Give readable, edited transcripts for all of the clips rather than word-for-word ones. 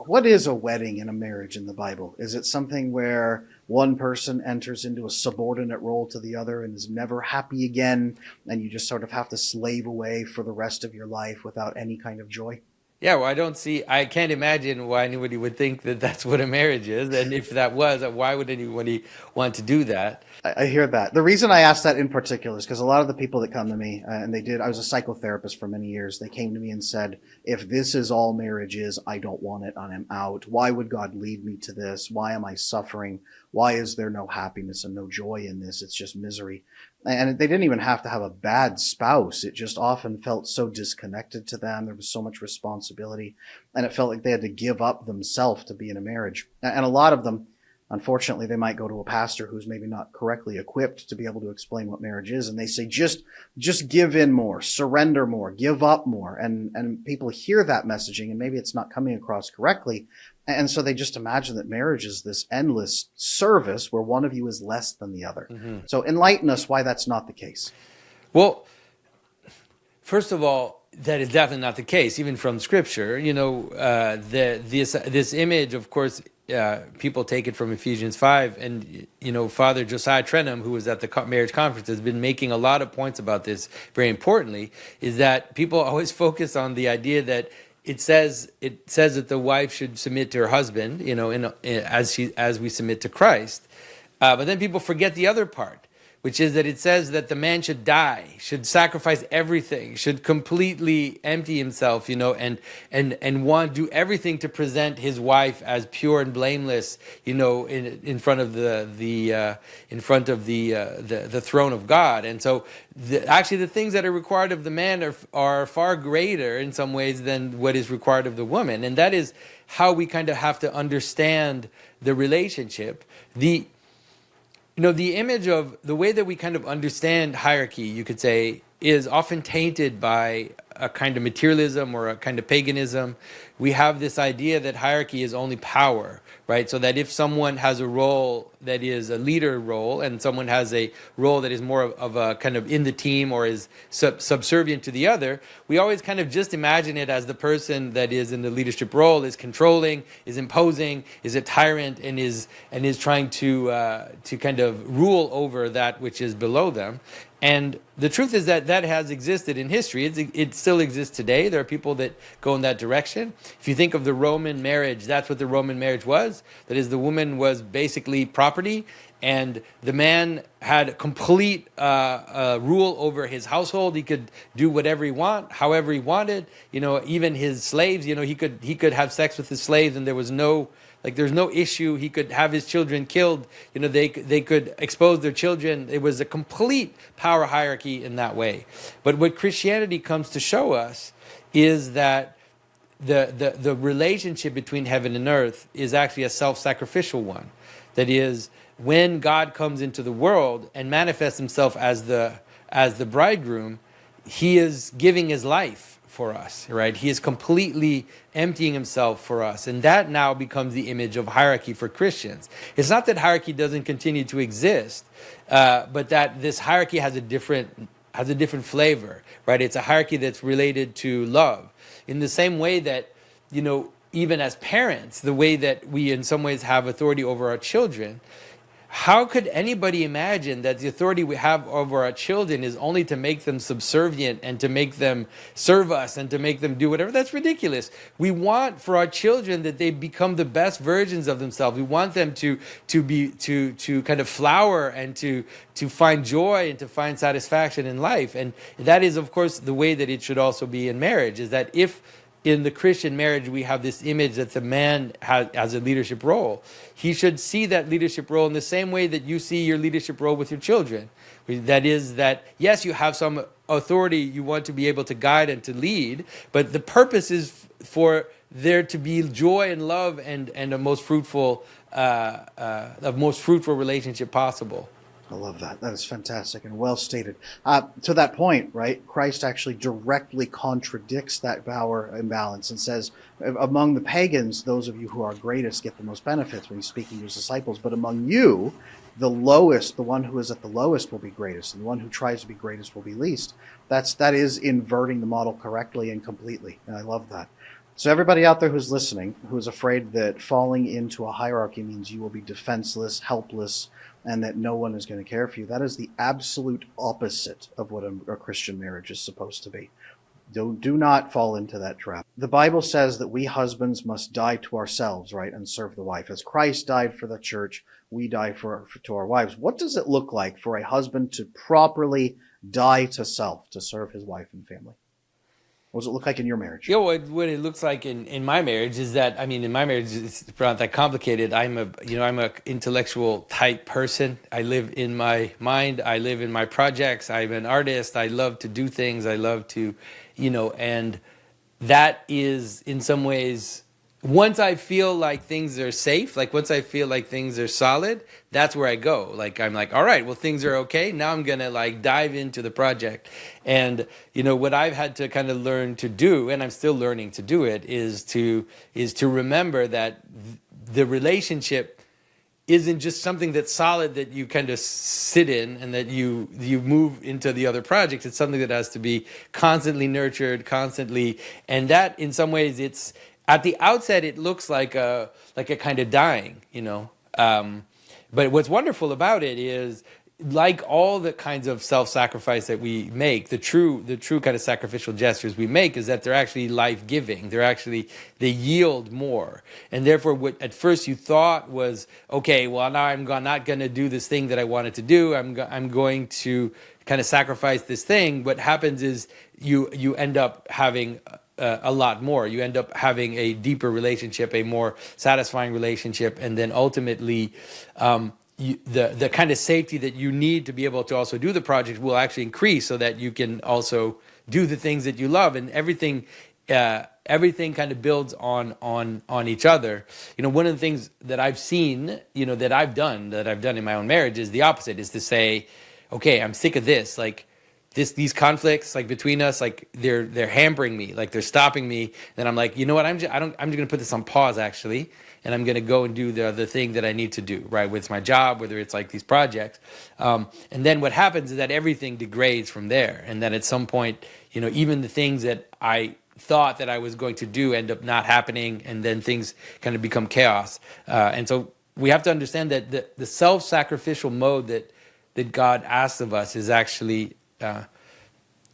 what is a wedding and a marriage in the Bible? Is it something where one person enters into a subordinate role to the other and is never happy again, and you just sort of have to slave away for the rest of your life without any kind of joy? Yeah, well, I can't imagine why anybody would think that that's what a marriage is. And if that was, why would anybody want to do that? I hear that. The reason I asked that in particular is because a lot of the people that come to me, and I was a psychotherapist for many years, they came to me and said, if this is all marriage is, I don't want it, I'm out. Why would God lead me to this? Why am I suffering? Why is there no happiness and no joy in this? It's just misery. And they didn't even have to have a bad spouse. It just often felt so disconnected to them. There was so much responsibility, and it felt like they had to give up themselves to be in a marriage. And a lot of them, unfortunately, they might go to a pastor who's maybe not correctly equipped to be able to explain what marriage is. And they say, just give in more, surrender more, give up more. And people hear that messaging, and maybe it's not coming across correctly. And so they just imagine that marriage is this endless service where one of you is less than the other. Hmm. So enlighten us why that's not the case. Well, first of all, that is definitely not the case, even from Scripture. This image, of course, people take it from Ephesians 5, and Father Josiah Trenham, who was at the marriage conference, has been making a lot of points about this. Very importantly, is that people always focus on the idea that it says that the wife should submit to her husband, as we submit to Christ, but then people forget the other part, which is that it says that the man should die, should sacrifice everything, should completely empty himself, and want to do everything to present his wife as pure and blameless, in front of the throne of God. And so, actually, the things that are required of the man are far greater in some ways than what is required of the woman, and that is how we kind of have to understand the relationship. The image of the way that we kind of understand hierarchy, you could say, is often tainted by a kind of materialism or a kind of paganism. We have this idea that hierarchy is only power, right? So that if someone has a role that is a leader role and someone has a role that is more of a kind of in the team or is subservient to the other, we always kind of just imagine it as the person that is in the leadership role is controlling, is imposing, is a tyrant, and is trying to kind of rule over that which is below them. And the truth is that has existed in history. It still exists today. There are people that go in that direction. If you think of the Roman marriage, that's what the Roman marriage was. That is, the woman was basically property, and the man had complete rule over his household. He could do whatever he wanted, however he wanted. Even his slaves. He could have sex with his slaves, and there's no issue. He could have his children killed. They could expose their children. It was a complete power hierarchy in that way. But what Christianity comes to show us is that the relationship between heaven and earth is actually a self-sacrificial one. That is, when God comes into the world and manifests himself as the bridegroom, he is giving his life for us, right? He is completely emptying himself for us. And that now becomes the image of hierarchy for Christians. It's not that hierarchy doesn't continue to exist, but that this hierarchy has a different flavor, right? It's a hierarchy that's related to love. In the same way that, even as parents, the way that we in some ways have authority over our children, how could anybody imagine that the authority we have over our children is only to make them subservient and to make them serve us and to make them do whatever? That's ridiculous. We want for our children that they become the best versions of themselves. We want them to kind of flower and to find joy and to find satisfaction in life. And that is, of course, the way that it should also be in marriage, is that if in the Christian marriage, we have this image that the man has a leadership role. He should see that leadership role in the same way that you see your leadership role with your children. That is that, yes, you have some authority you want to be able to guide and to lead, but the purpose is for there to be joy and love and a most fruitful relationship possible. I love that. That is fantastic and well stated. To that point, right, Christ actually directly contradicts that power imbalance and says, among the pagans, those of you who are greatest get the most benefits, when he's speaking to his disciples. But among you, the lowest, the one who is at the lowest will be greatest, and the one who tries to be greatest will be least. That is inverting the model correctly and completely. And I love that. So everybody out there who's listening, who's afraid that falling into a hierarchy means you will be defenseless, helpless, and that no one is going to care for you, that is the absolute opposite of what a Christian marriage is supposed to be. Do not fall into that trap. The Bible says that we husbands must die to ourselves, right, and serve the wife. As Christ died for the church, we die to our wives. What does it look like for a husband to properly die to self to serve his wife and family? What does it look like in your marriage? Yeah, what it looks like in my marriage is that, I mean, in my marriage, it's not that complicated. I'm a intellectual type person. I live in my mind. I live in my projects. I'm an artist. I love to do things. I love to, and that is in some ways, once I feel like things are safe, like once I feel like things are solid, that's where I go. Like, I'm like, all right, well, things are okay. Now I'm going to like dive into the project. And, what I've had to kind of learn to do, and I'm still learning to do it, is to remember that the relationship isn't just something that's solid that you kind of sit in and that you move into the other projects. It's something that has to be constantly nurtured, constantly, and that in some ways it's at the outset it looks like a kind of dying, but what's wonderful about it is, like all the kinds of self-sacrifice that we make, the true kind of sacrificial gestures we make is that they're actually life-giving. They yield more. And therefore, what at first you thought was, okay, well, now I'm not going to do this thing that I wanted to do. I'm going to kind of sacrifice this thing. What happens is you end up having a lot more. You end up having a deeper relationship, a more satisfying relationship, and then ultimately, the kind of safety that you need to be able to also do the project will actually increase, so that you can also do the things that you love, and everything kind of builds on each other. One of the things that I've seen, that I've done in my own marriage is the opposite, is to say, okay, I'm sick of this, like these conflicts like between us, like they're hampering me, like they're stopping me. Then I'm like, you know what, I'm just going to put this on pause actually, and I'm going to go and do the thing that I need to do, right? Whether it's my job, whether it's like these projects. And then what happens is that everything degrades from there. And then at some point, even the things that I thought that I was going to do end up not happening. And then things kind of become chaos. And so we have to understand that the self-sacrificial mode that God asks of us is actually,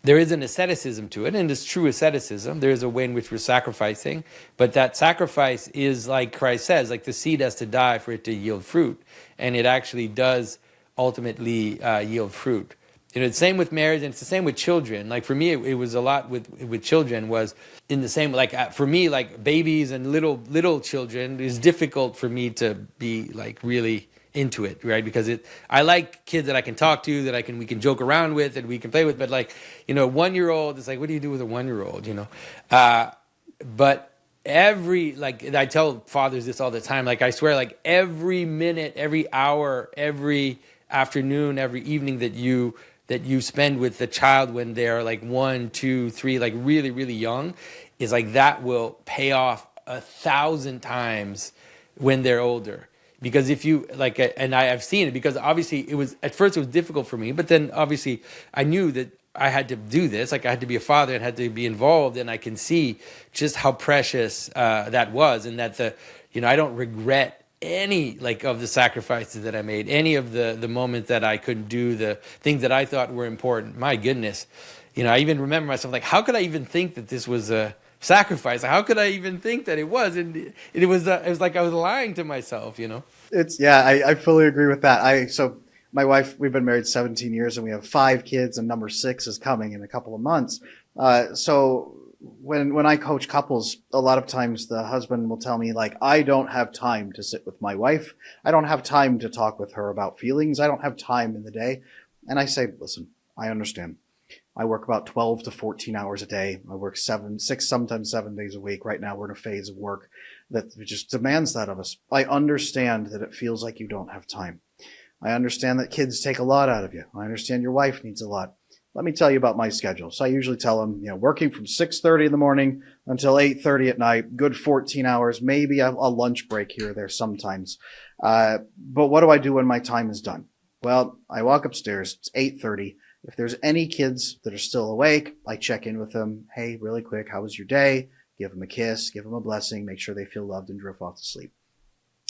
there is an asceticism to it, and it's true asceticism. There is a way in which we're sacrificing, but that sacrifice is, like Christ says, like the seed has to die for it to yield fruit, and it actually does ultimately yield fruit. It's the same with marriage, and it's the same with children. Like for me, it was a lot with children, was in the same, like for me, like babies and little children, it's difficult for me to be like really into it, right? Because I like kids that I can talk to, that we can joke around with, and we can play with. But like, 1-year-old, it's like, what do you do with a 1-year-old? But like I tell fathers this all the time. Like I swear, like every minute, every hour, every afternoon, every evening that you spend with the child when they're like 1, 2, 3, like really, really young, is like that will pay off 1,000 times when they're older. Because if you like, and I've seen it, because obviously at first it was difficult for me, but then obviously I knew that I had to do this. Like I had to be a father and had to be involved, and I can see just how precious that was, and that I don't regret any like of the sacrifices that I made, any of the moments that I couldn't do the things that I thought were important. My goodness, I even remember myself like, how could I even think that this was a sacrifice? How could I even think that it was? And it was like I was lying to myself, I fully agree with that. So my wife, we've been married 17 years and we have 5 kids, and number 6 is coming in a couple of months. So when I coach couples, a lot of times the husband will tell me like, I don't have time to sit with my wife. I don't have time to talk with her about feelings. I don't have time in the day. And I say, listen, I understand. I work about 12 to 14 hours a day. I work 6, sometimes 7 days a week. Right now we're in a phase of work that just demands that of us. I understand that it feels like you don't have time. I understand that kids take a lot out of you. I understand your wife needs a lot. Let me tell you about my schedule. So I usually tell them, working from 6:30 in the morning until 8:30 at night, good 14 hours, maybe a lunch break here or there sometimes. But what do I do when my time is done? Well, I walk upstairs. It's 8:30. If there's any kids that are still awake, I check in with them. Hey, really quick, how was your day? give them a kiss, give them a blessing, make sure they feel loved, and drift off to sleep.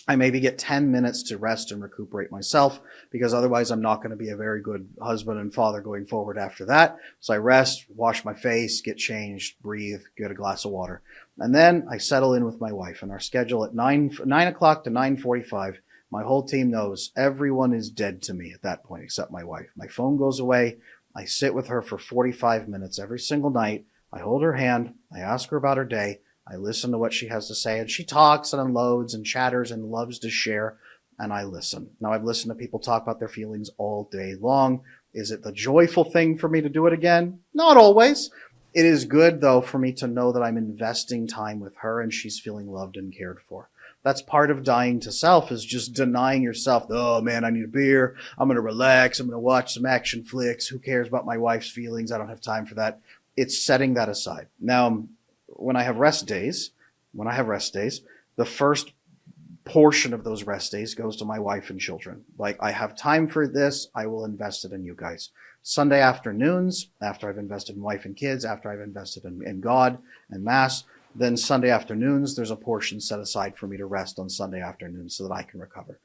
I maybe get 10 minutes to rest and recuperate myself, because otherwise I'm not going to be a very good husband and father going forward after that. So I rest, wash my face, get changed, breathe, get a glass of water. And then I settle in with my wife, and our schedule at 9 o'clock to 9:45. My whole team knows everyone is dead to me at that point except my wife. My phone goes away. I sit with her for 45 minutes every single night. I hold her hand. I ask her about her day. I listen to what she has to say, and she talks and unloads and chatters and loves to share, and I listen. Now, I've listened to people talk about their feelings all day long. Is it the joyful thing for me to do it again? Not always. It is good, though, for me to know that I'm investing time with her and she's feeling loved and cared for. That's part of dying to self, is just denying yourself. Oh, man, I need a beer. I'm going to relax. I'm going to watch some action flicks. Who cares about my wife's feelings? I don't have time for that. It's setting that aside. Now, when I have rest days, the first portion of those rest days goes to my wife and children. Like, I have time for this, I will invest it in you guys. Sunday afternoons, after I've invested in wife and kids, after I've invested in God and Mass, then Sunday afternoons, there's a portion set aside for me to rest on Sunday afternoons so that I can recover.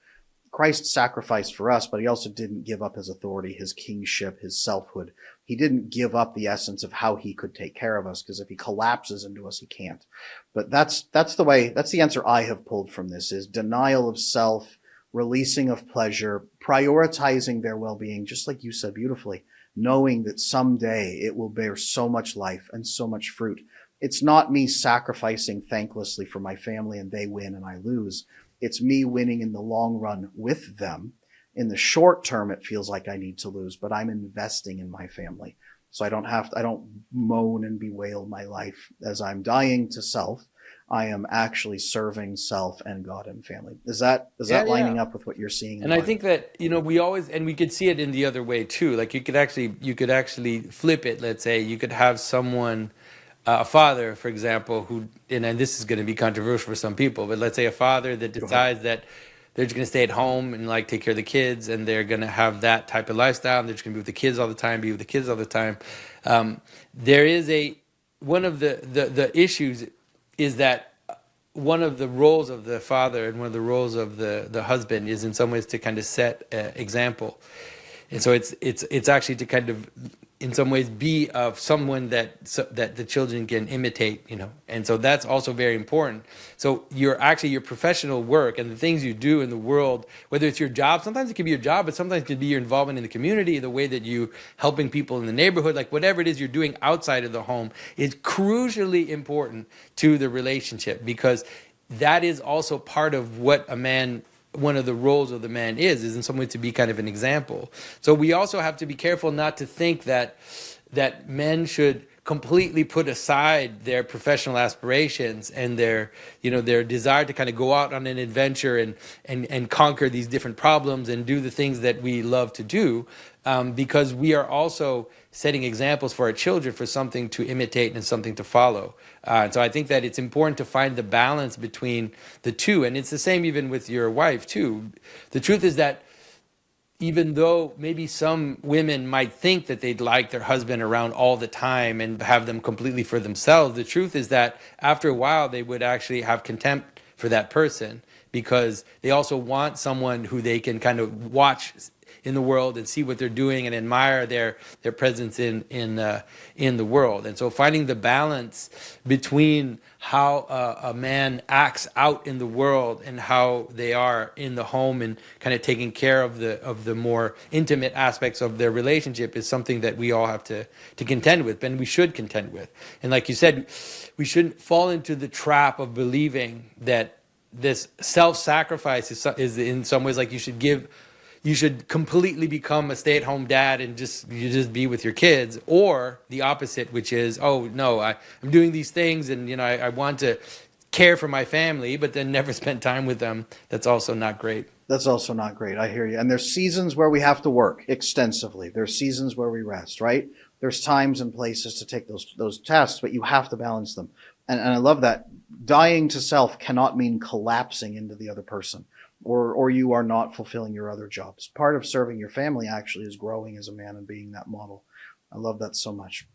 Christ sacrificed for us, but he also didn't give up his authority, his kingship, his selfhood. He didn't give up the essence of how he could take care of us, because if he collapses into us, he can't. But that's the answer I have pulled from this, is denial of self, releasing of pleasure, prioritizing their well-being, just like you said beautifully, knowing that someday it will bear so much life and so much fruit. It's not me sacrificing thanklessly for my family and they win and I lose. It's me winning in the long run with them. In the short term, it feels like I need to lose, but I'm investing in my family. So I don't moan and bewail my life as I'm dying to self. I am actually serving self and God and family. Is that lining up with what you're seeing in And the I Bible? think that, we could see it in the other way too. Like you could actually flip it. Let's say you could have someone, a father, for example, and this is going to be controversial for some people, but let's say a father that decides that they're just going to stay at home and like take care of the kids, and they're going to have that type of lifestyle, and they're just going to be with the kids all the time, There is one of the issues is that one of the roles of the father and one of the roles of the husband is in some ways to kind of set an example. And so it's actually to kind of, in some ways, be of someone that the children can imitate, and so that's also very important. So your professional work and the things you do in the world, whether it's your job, sometimes it can be your job, but sometimes it can be your involvement in the community, the way that you helping people in the neighborhood, like whatever it is you're doing outside of the home is crucially important to the relationship, because that is also part of what one of the roles of the man is in some way to be kind of an example. So we also have to be careful not to think that men should completely put aside their professional aspirations and their desire to kind of go out on an adventure and conquer these different problems and do the things that we love to do, because we are also setting examples for our children for something to imitate and something to follow. And so I think that it's important to find the balance between the two. And it's the same even with your wife too. The truth is that even though maybe some women might think that they'd like their husband around all the time and have them completely for themselves, the truth is that after a while they would actually have contempt for that person, because they also want someone who they can kind of watch in the world and see what they're doing and admire their presence in the world. And so finding the balance between how a man acts out in the world and how they are in the home and kind of taking care of the more intimate aspects of their relationship is something that we all have to contend with, and we should contend with. And like you said, we shouldn't fall into the trap of believing that this self-sacrifice is in some ways like you should completely become a stay-at-home dad and just be with your kids, or the opposite, which is, oh no, I'm doing these things and I want to care for my family, but then never spend time with them. That's also not great. That's also not great. I hear you. And there's seasons where we have to work extensively. There's seasons where we rest, right? There's times and places to take those tasks, but you have to balance them. And I love that. Dying to self cannot mean collapsing into the other person, or you are not fulfilling your other jobs. Part of serving your family actually is growing as a man and being that model. I love that so much.